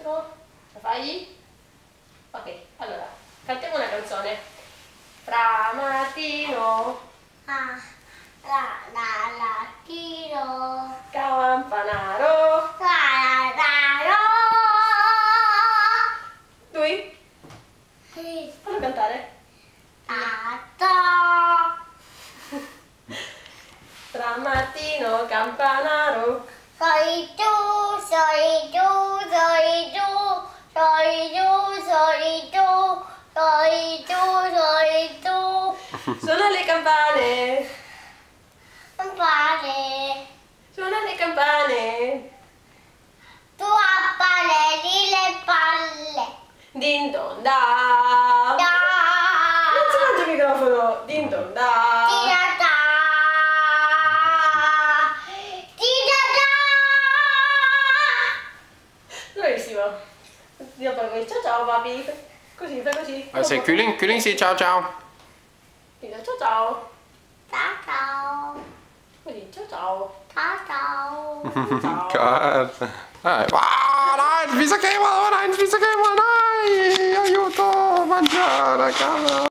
dentro? La fai? Ok, allora, cantiamo una canzone. Fra mattino, latino, campanaro. Lui? Fallo cantare. Fra mattino, campanaro. Sei tu, sei tu, sei tu, sei tu, sei tu, sei tu, sei tu. Suona le campane. Campane, Suona le campane. tu appaleri le palle. Din don da. Da, Non si mangia il microfono. Din don da. tira da, tira da. Bravissimo. Dio poi ciao ciao papi. Così, fai così. Se Kylling säger ciao ciao. Dico ciao ciao. Ciao ciao, Così, ciao ciao. ciao ciao. Gott. Nein, nein, Spießerkäfer, nein, Spießerkäfer, nein, aiuto, mangiare, cavolo.